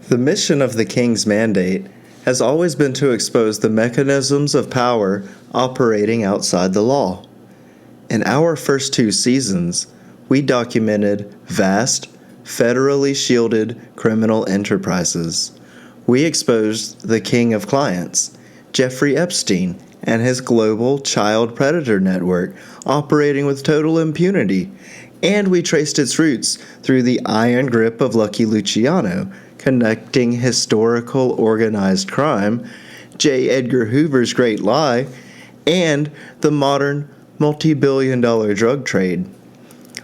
The mission of the King's Mandate has always been to expose the mechanisms of power operating outside the law. In our first 2 seasons, we documented vast, federally shielded criminal enterprises. We exposed the king of clients, Jeffrey Epstein, and his global child predator network operating with total impunity, and we traced its roots through the iron grip of Lucky Luciano, connecting historical organized crime, J. Edgar Hoover's great lie, and the modern multibillion-dollar drug trade.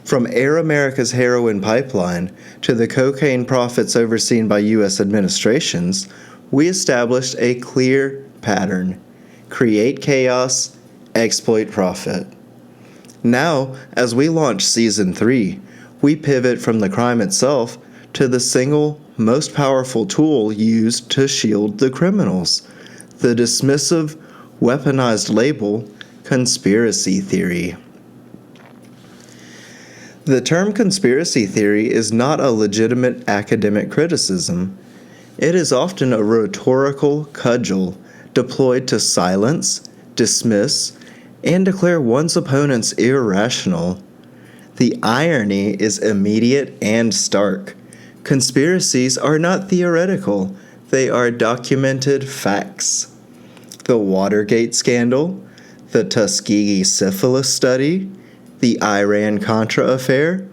From Air America's heroin pipeline to the cocaine profits overseen by U.S. administrations, we established a clear pattern: create chaos, exploit profit. Now, as we launch Season 3, we pivot from the crime itself to the single most powerful tool used to shield the criminals: the dismissive, weaponized label, conspiracy theory. The term conspiracy theory is not a legitimate academic criticism. It is often a rhetorical cudgel deployed to silence, dismiss, and declare one's opponents irrational. The irony is immediate and stark. Conspiracies are not theoretical, they are documented facts. The Watergate scandal, the Tuskegee syphilis study, the Iran-Contra affair,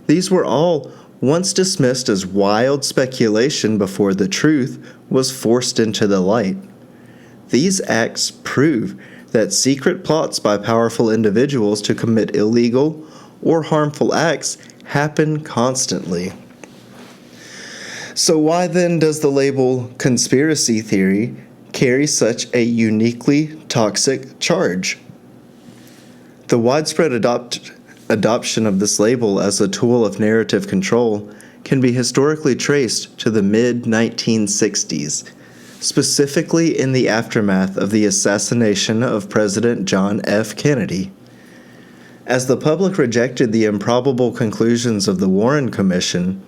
these were all once dismissed as wild speculation before the truth was forced into the light. These acts prove that secret plots by powerful individuals to commit illegal or harmful acts happen constantly. So why then does the label conspiracy theory carry such a uniquely toxic charge? The widespread adoption of this label as a tool of narrative control can be historically traced to the mid-1960s, specifically in the aftermath of the assassination of President John F. Kennedy. As the public rejected the improbable conclusions of the Warren Commission,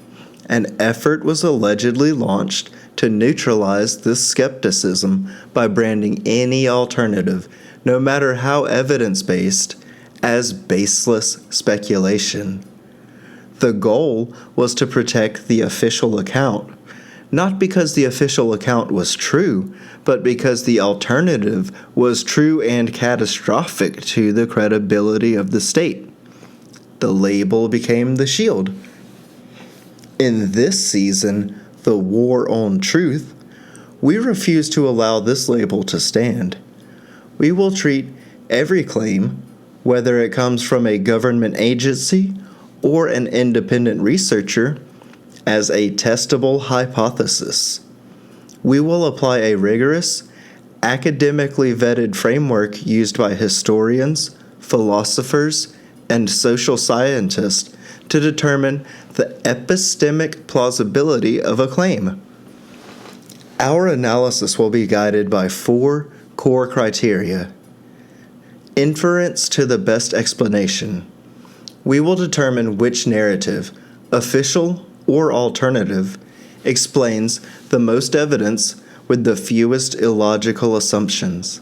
an effort was allegedly launched to neutralize this skepticism by branding any alternative, no matter how evidence-based, as baseless speculation. The goal was to protect the official account, not because the official account was true, but because the alternative was true and catastrophic to the credibility of the state. The label became the shield. In this season, The War on Truth, we refuse to allow this label to stand. We will treat every claim, whether it comes from a government agency or an independent researcher, as a testable hypothesis. We will apply a rigorous, academically vetted framework used by historians, philosophers, and social scientists to determine the epistemic plausibility of a claim. Our analysis will be guided by 4 core criteria. Inference to the best explanation. We will determine which narrative, official or alternative, explains the most evidence with the fewest illogical assumptions.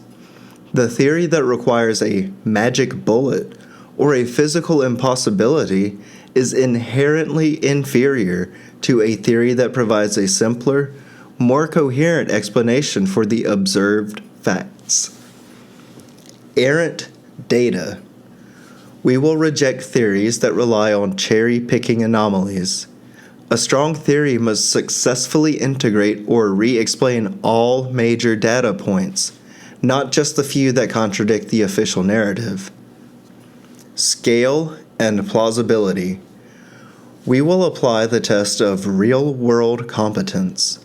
The theory that requires a magic bullet or a physical impossibility is inherently inferior to a theory that provides a simpler, more coherent explanation for the observed facts. Errant data. We will reject theories that rely on cherry-picking anomalies. A strong theory must successfully integrate or re-explain all major data points, not just the few that contradict the official narrative. Scale and plausibility. We will apply the test of real-world competence.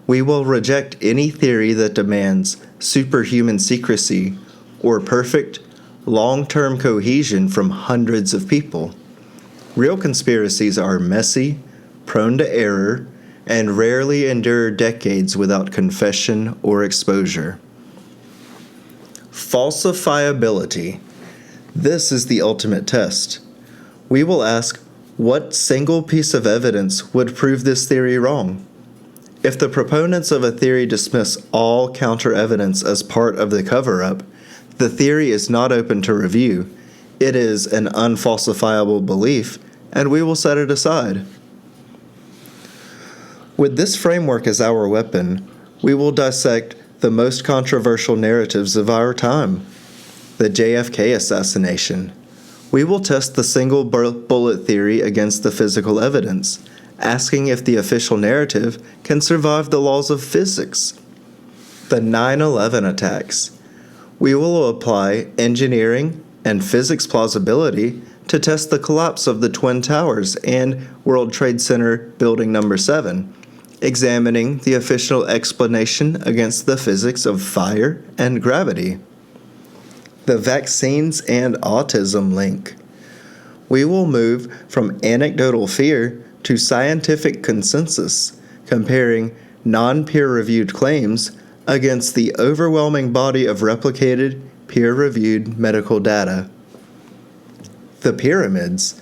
We will reject any theory that demands superhuman secrecy or perfect, long-term cohesion from hundreds of people. Real conspiracies are messy, prone to error, and rarely endure decades without confession or exposure. Falsifiability. This is the ultimate test. We will ask, what single piece of evidence would prove this theory wrong? If the proponents of a theory dismiss all counter-evidence as part of the cover-up, the theory is not open to review. It is an unfalsifiable belief, and we will set it aside. With this framework as our weapon, we will dissect the most controversial narratives of our time. The JFK assassination. We will test the single bullet theory against the physical evidence, asking if the official narrative can survive the laws of physics. The 9/11 attacks. We will apply engineering and physics plausibility to test the collapse of the Twin Towers and World Trade Center Building Number 7, examining the official explanation against the physics of fire and gravity. The vaccines and autism link. We will move from anecdotal fear to scientific consensus, comparing non-peer-reviewed claims against the overwhelming body of replicated, peer-reviewed medical data. The pyramids.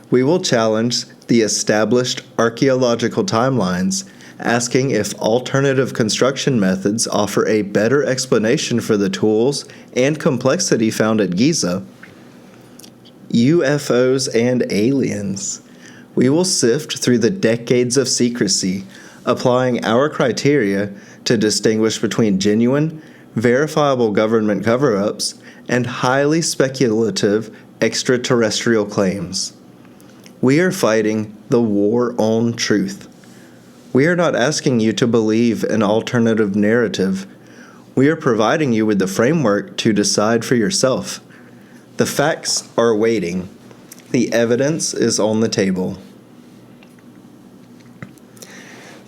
We will challenge the established archaeological timelines, asking if alternative construction methods offer a better explanation for the tools and complexity found at Giza. UFOs and aliens. We will sift through the decades of secrecy, applying our criteria to distinguish between genuine, verifiable government cover-ups and highly speculative extraterrestrial claims. We are fighting the war on truth. We are not asking you to believe an alternative narrative. We are providing you with the framework to decide for yourself. The facts are waiting. The evidence is on the table.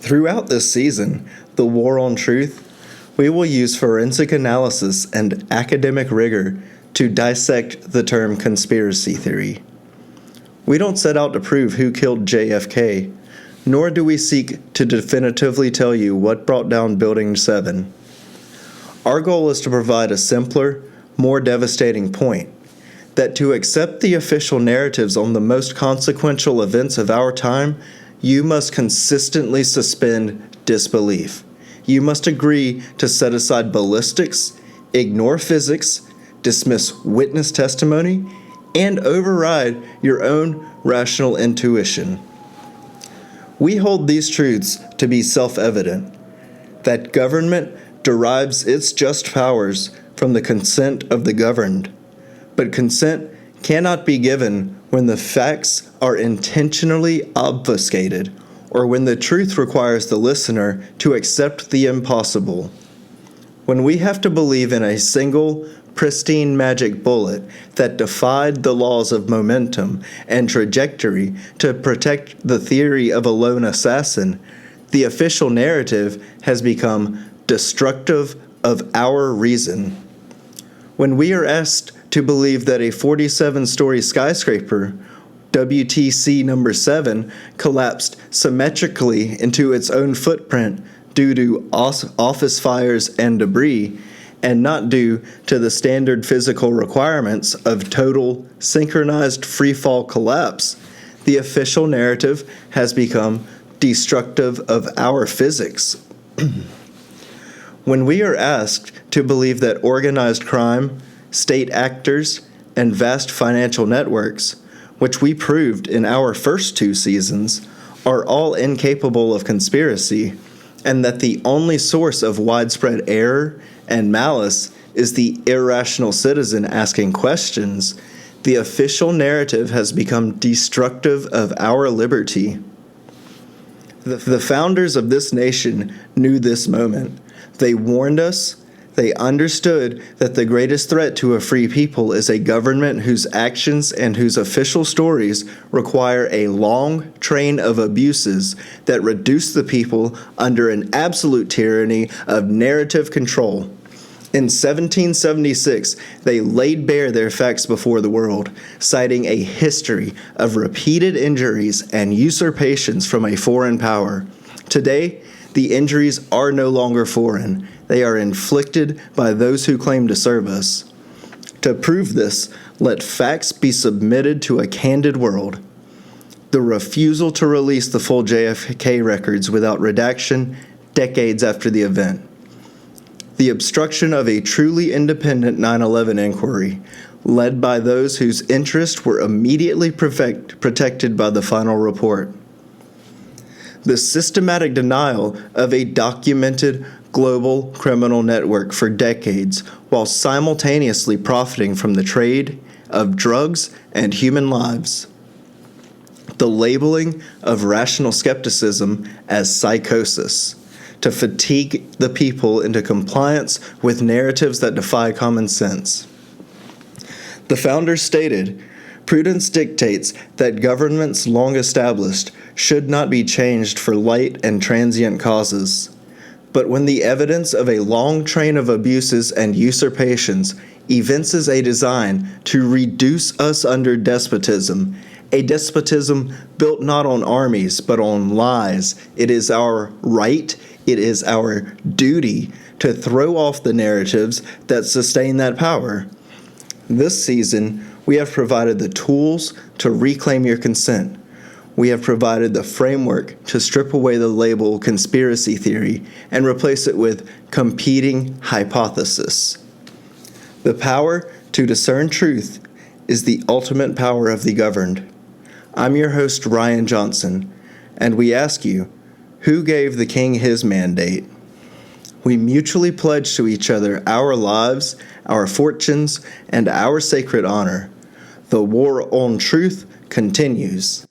Throughout this season, the war on truth, we will use forensic analysis and academic rigor to dissect the term conspiracy theory. We don't set out to prove who killed JFK, nor do we seek to definitively tell you what brought down Building 7. Our goal is to provide a simpler, more devastating point, that to accept the official narratives on the most consequential events of our time, you must consistently suspend disbelief. You must agree to set aside ballistics, ignore physics, dismiss witness testimony, and override your own rational intuition. We hold these truths to be self-evident, that government derives its just powers from the consent of the governed, but consent cannot be given when the facts are intentionally obfuscated or when the truth requires the listener to accept the impossible. When we have to believe in a single, pristine magic bullet that defied the laws of momentum and trajectory to protect the theory of a lone assassin, the official narrative has become destructive of our reason. When we are asked to believe that a 47-story skyscraper, WTC number 7, collapsed symmetrically into its own footprint due to office fires and debris, and not due to the standard physical requirements of total synchronized freefall collapse, the official narrative has become destructive of our physics. When we are asked to believe that organized crime, state actors, and vast financial networks, which we proved in our first 2 seasons, are all incapable of conspiracy, and that the only source of widespread error and malice is the irrational citizen asking questions, the official narrative has become destructive of our liberty. The founders of this nation knew this moment. They warned us. They understood that the greatest threat to a free people is a government whose actions and whose official stories require a long train of abuses that reduce the people under an absolute tyranny of narrative control. In 1776, they laid bare their facts before the world, citing a history of repeated injuries and usurpations from a foreign power. Today, the injuries are no longer foreign. They are inflicted by those who claim to serve us. To prove this, let facts be submitted to a candid world. The refusal to release the full JFK records without redaction decades after the event. The obstruction of a truly independent 9/11 inquiry, led by those whose interests were immediately protected by the final report. The systematic denial of a documented global criminal network for decades while simultaneously profiting from the trade of drugs and human lives. The labeling of rational skepticism as psychosis to fatigue the people into compliance with narratives that defy common sense. The founders stated, "Prudence dictates that governments long established should not be changed for light and transient causes. But when the evidence of a long train of abuses and usurpations evinces a design to reduce us under despotism, a despotism built not on armies but on lies, it is our right, it is our duty to throw off the narratives that sustain that power. This season, we have provided the tools to reclaim your consent. We have provided the framework to strip away the label conspiracy theory and replace it with competing hypothesis. The power to discern truth is the ultimate power of the governed. I'm your host, Ryan Johnson, and we ask you, who gave the king his mandate? We mutually pledge to each other our lives, our fortunes, and our sacred honor. The war on truth continues.